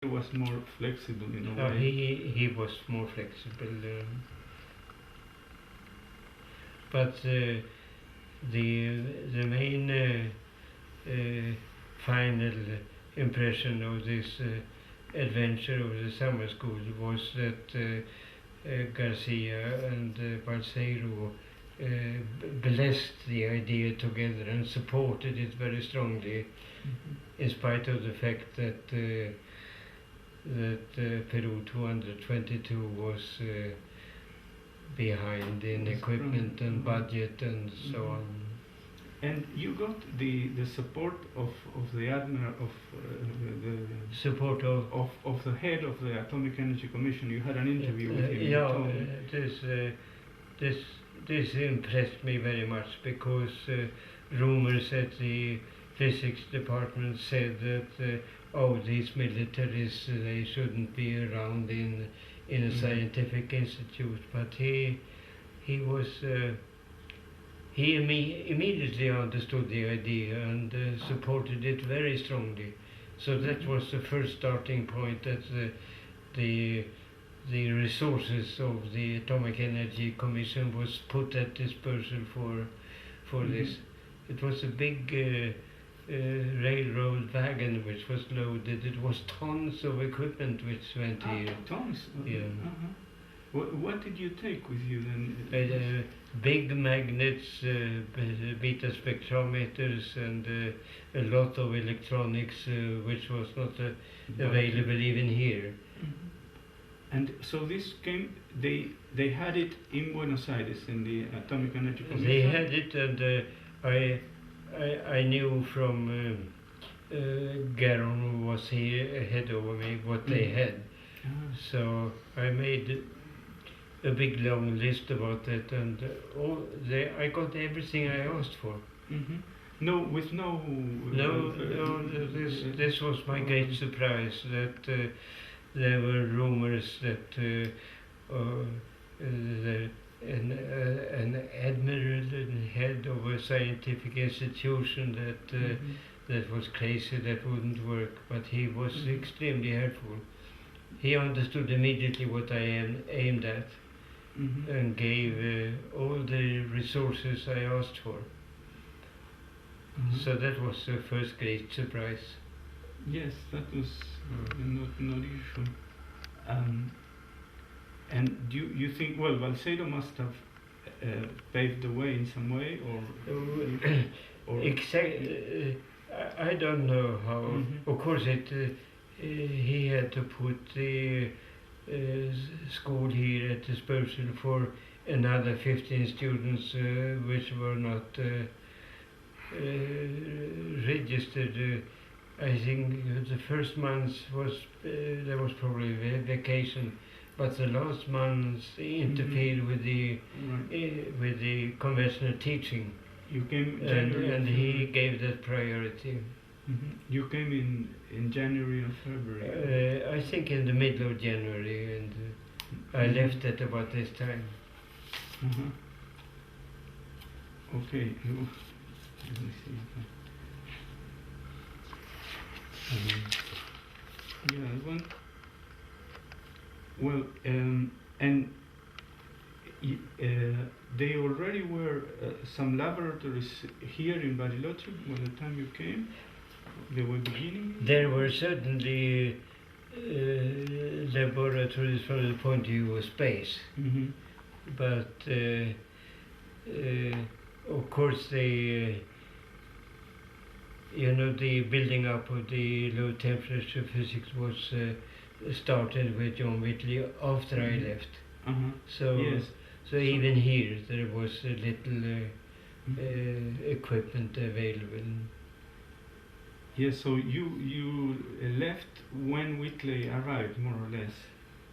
He was more flexible in a way. He was more flexible, but the main final impression of this adventure of the summer school was that Garcia and Balseiro blessed the idea together and supported it very strongly, in spite of the fact that Peru 222 was behind in equipment and budget and so on. And you got the support of the admiral of the support of the head of the Atomic Energy Commission. You had an interview with him. Yeah, this impressed me very much, because rumors at the physics department said that these militaries, they shouldn't be around in a scientific institute, but he immediately understood the idea and supported it very strongly. So that was the first starting point, that the resources of the Atomic Energy Commission was put at disposal for this. It was a big railroad wagon which was loaded. It was tons of equipment which went here. Tons? Yeah. What did you take with you then? Big magnets, beta spectrometers, and a lot of electronics which was not available even here. And so this came, they had it in Buenos Aires, in the Atomic Energy Commission? They had it, and I knew from Garon, who was here ahead of me, what they had. So I made a big long list about that, and I got everything I asked for. No, with no. This was my great surprise, that there were rumors that an admiral and head of a scientific institution that was crazy, that wouldn't work, but he was extremely helpful. He understood immediately what I aimed at, and gave all the resources I asked for. So that was the first great surprise. Yes, that was not usual. And do you think, well, Balseiro must have paved the way in some way, or exactly? I don't know how. Of course, he had to put the school here at disposal for another 15 students which were not registered. I think the first month there was probably vacation, but the last months interfered with the conventional teaching. You came and he gave that priority. You came in January and February? I think in the middle of January, and I left at about this time. Okay. Let me see. Well, and they already were some laboratories here in Bariloche by the time you came? They were beginning? There were certainly laboratories from the point of view of space, but of course the building up of the low temperature physics was started with John Whitley after I left. So even here there was a little equipment available. Yes, so you left when Whitley arrived, more or less?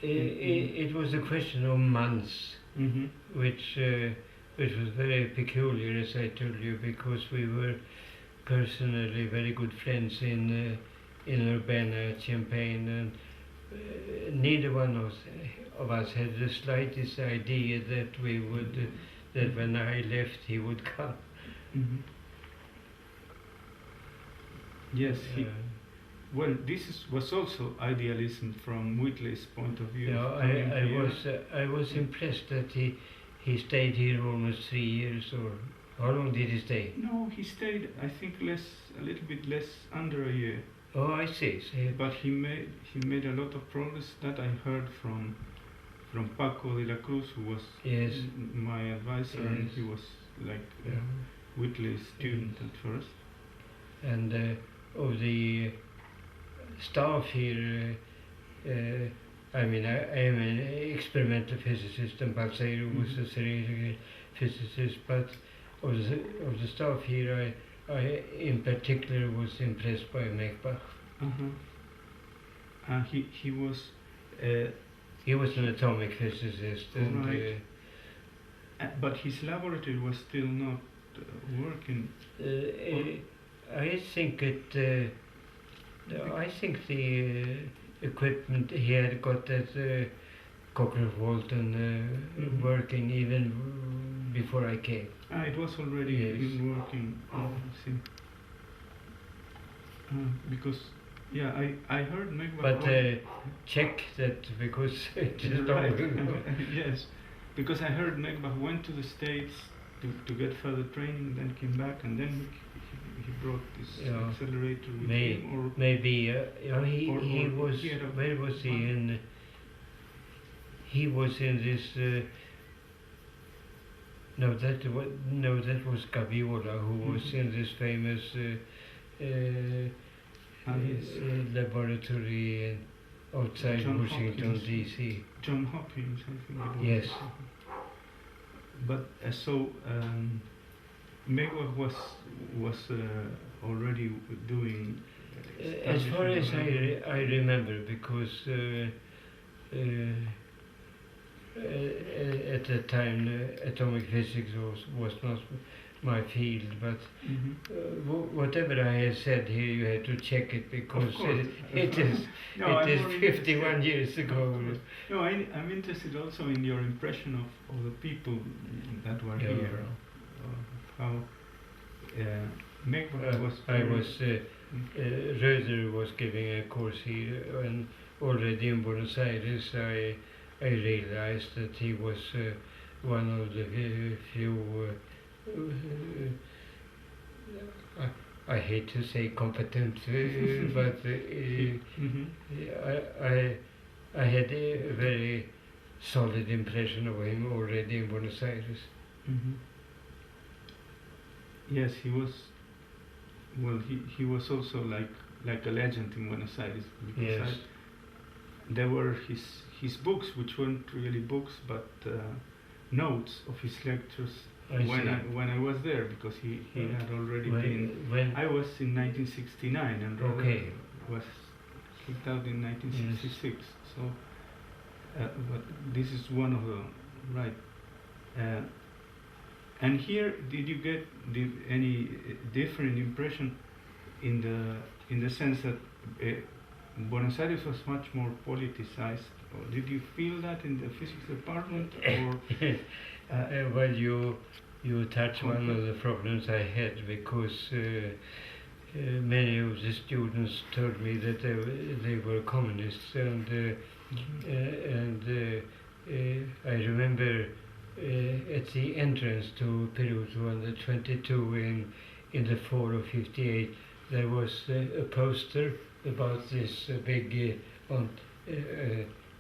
It was a question of months, which was very peculiar, as I told you, because we were personally very good friends in Urbana, Champaign, and neither one of us had the slightest idea that that when I left he would come. Yes, well, was also idealism from Whitley's point of view. Yeah, I was impressed that he stayed here almost 3 years, or how long did he stay? No, he stayed, I think, a little bit less, under a year. Oh, I see. But he made a lot of progress. That I heard from Paco de la Cruz, who was my advisor, and he was like Whitley's student at first. And of the staff here, I mean, I am an experimental physicist, and Balseiro was a theoretical physicist, but of the staff here, I in particular was impressed by Megbach. He was. He was an atomic physicist, and right. But his laboratory was still not working. I think the equipment he had got at Cochrane Walton working even before I came. It was already working. I see. Because I heard Megbach. But check that, because it is right. Yes, because I heard Megbach went to the States to get further training, then came back, and then he brought this accelerator with him. Or maybe he was. Where was he in? He was in this. No, that was Gaviola, who was in this famous laboratory outside Washington D.C. John Hopkins, I think. Yes. But Megbach was already doing. As far as I remember, because at the time atomic physics was not my field, but whatever I have said here, you have to check it, because it is 51 years ago. No, I'm interested also in your impression of the people that were here. How Megbach was. Röder was giving a course here, and already in Buenos Aires I realized that he was one of the few. I hate to say competent, but I had a very solid impression of him already in Buenos Aires. Yes, he was. Well, he was also like a legend in Buenos Aires, because there were his books, which weren't really books, but notes of his lectures. When I was there, because he had already been. When I was in 1969, and Robert was kicked out in 1966. So, but this is one of the and here, did you get any different impression in the sense that Buenos Aires was much more politicized? Or did you feel that in the physics department? Or well, you touch one of the problems I had, because many of the students told me that they were communists, and I remember at the entrance to Peruto on the 22 in the fall of 58, there was a poster about this big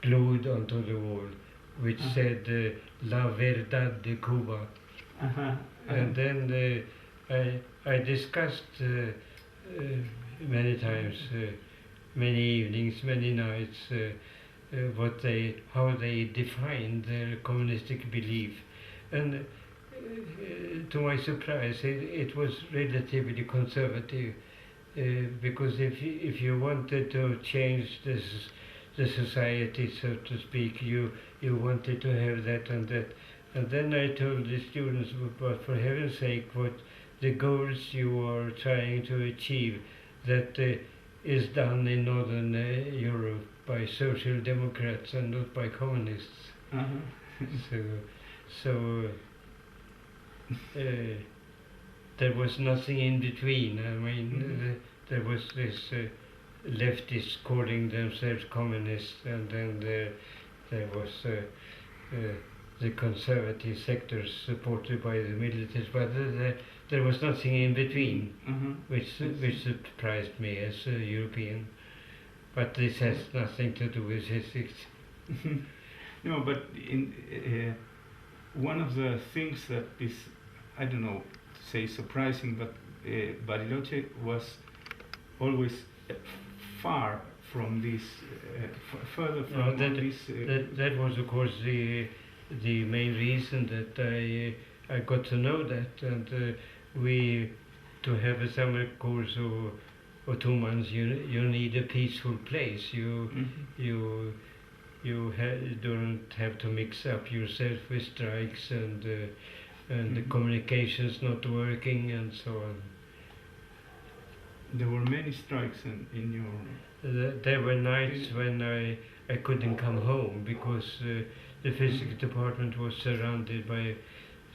glued onto the wall, which said La Verdad de Cuba. And then I discussed many times, many evenings, many nights, how they defined their communistic belief, and to my surprise, it was relatively conservative, because if you wanted to change the society, so to speak, you wanted to have that and that. And then I told the students, but for heaven's sake, what the goals you are trying to achieve, that is done in Northern Europe by social democrats and not by communists. So there was nothing in between. I mean, there was this leftists calling themselves communists, and then there was the conservative sectors supported by the militaries, but there was nothing in between, which surprised me as a European. But this has nothing to do with physics. No, but in one of the things that is, I don't know, say surprising, but Bariloche was always far from this, further from this. That was, of course, the main reason that I got to know that, and to have a summer course or 2 months, you need a peaceful place. You don't have to mix up yourself with strikes and the communications not working and so on. There were many strikes in your... There were nights when I couldn't come home because the physics department was surrounded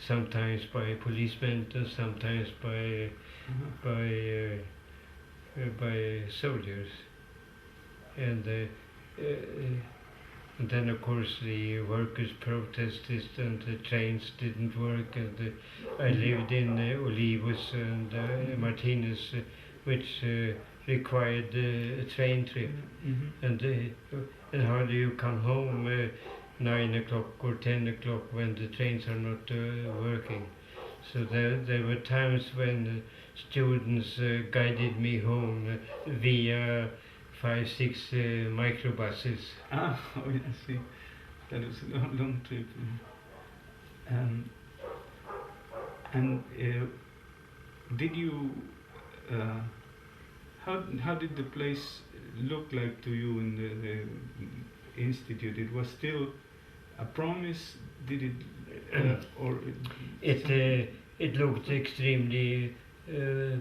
sometimes by policemen and sometimes by soldiers. And then, of course, the workers protested and the trains didn't work. And I lived in Olivos and Martinez, which required a train trip. And how do you come home 9 o'clock or 10 o'clock when the trains are not working? So there were times when students guided me home via 5-6 microbuses. Ah, oh, yeah, I see. That was a long trip. And did you? How did the place look like to you in the institute? It was still a promise. Did it or it looked extremely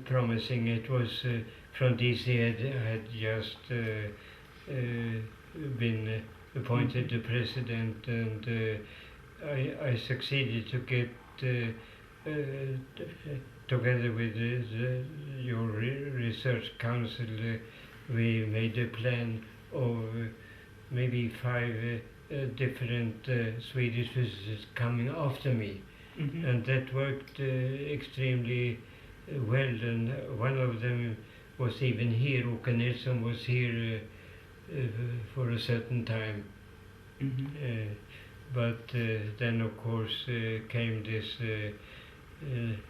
promising. It was from DC. I had just been appointed the president, and I succeeded to get together with your research council. We made a plan of maybe 5 different Swedish physicists coming after me, and that worked extremely well. And one of them was even here. Åke Nilsson was here for a certain time. But then, of course, came this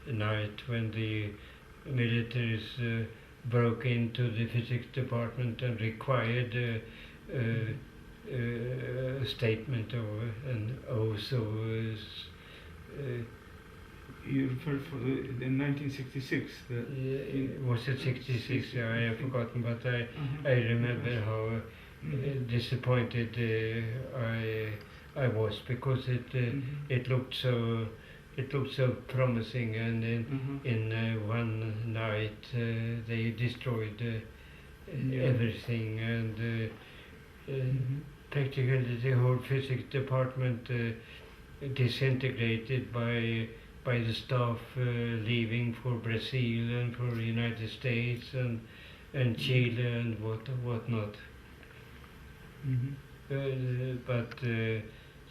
night when the militaries broke into the physics department and required a statement of an oath of... you referred for the 1966? Was it 66? I have forgotten, but I remember how disappointed I was, because it looked so promising, and in one night they destroyed everything, and practically the whole physics department disintegrated by the staff leaving for Brazil and for the United States and Chile and whatnot.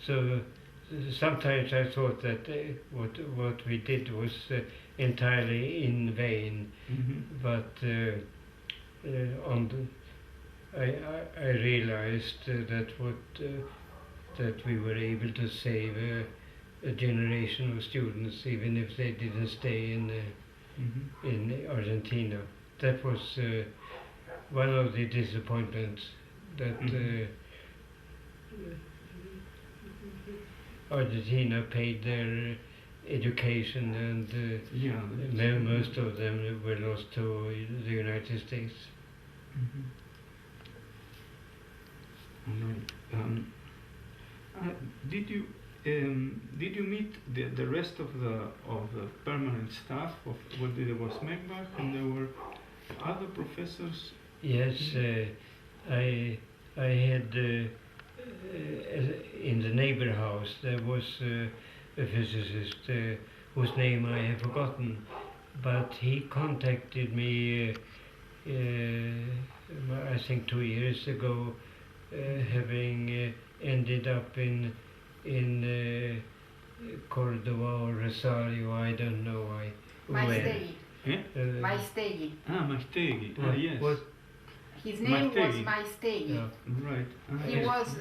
So sometimes I thought that what we did was entirely in vain, but I realized that we were able to save a generation of students, even if they didn't stay in Argentina. That was one of the disappointments, that Argentina paid their education, and most of them were lost to the United States. Did you meet the rest of the permanent staff of what there was Megbach, and there were other professors? Yes, I had in the neighbor house there was a physicist whose name I have forgotten, but he contacted me I think 2 years ago, having ended up in Cordova or Rosario, I don't know where. Maestegi. Yeah? Maestegi. Maestegi. What- Yes. what- His name was Maestegi. Maestegi. Yeah. Right. He yes. was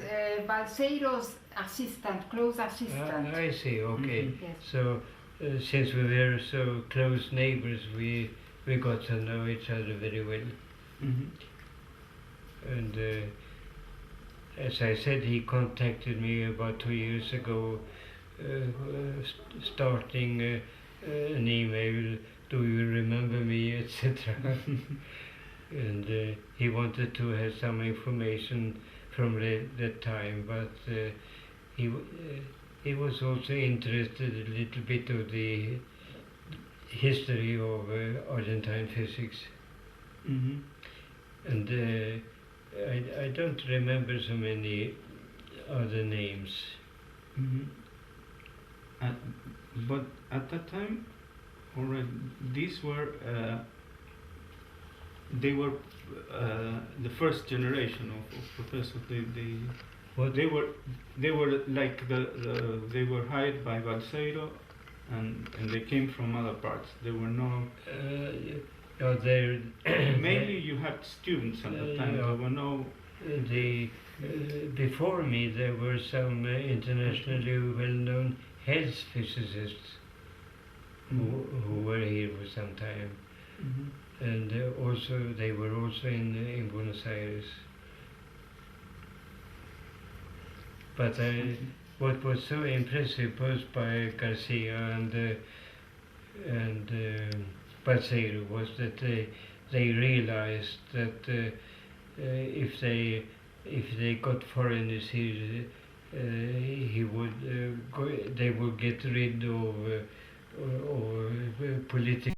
Balseiro's assistant, close assistant. I see, okay. Mhm. Yes. So, since we were so close neighbors, we got to know each other very well. Mhm. And as I said, he contacted me about 2 years ago, starting an email, "Do you remember me?" etc. And he wanted to have some information from that time, but he was also interested a little bit of the history of Argentine physics. Mhm. And I don't remember so many other names. Mhm. But at that time, already these were they were the first generation of professors. What? They were like they were hired by Balseiro, and they came from other parts. There were no There mainly you had students at the time. There were no before me there were some internationally well-known health physicists who were here for some time, and also they were also in Buenos Aires. But what was so impressive both by Garcia and Balseiro was that they realized that if they got foreigners here, they would get rid of political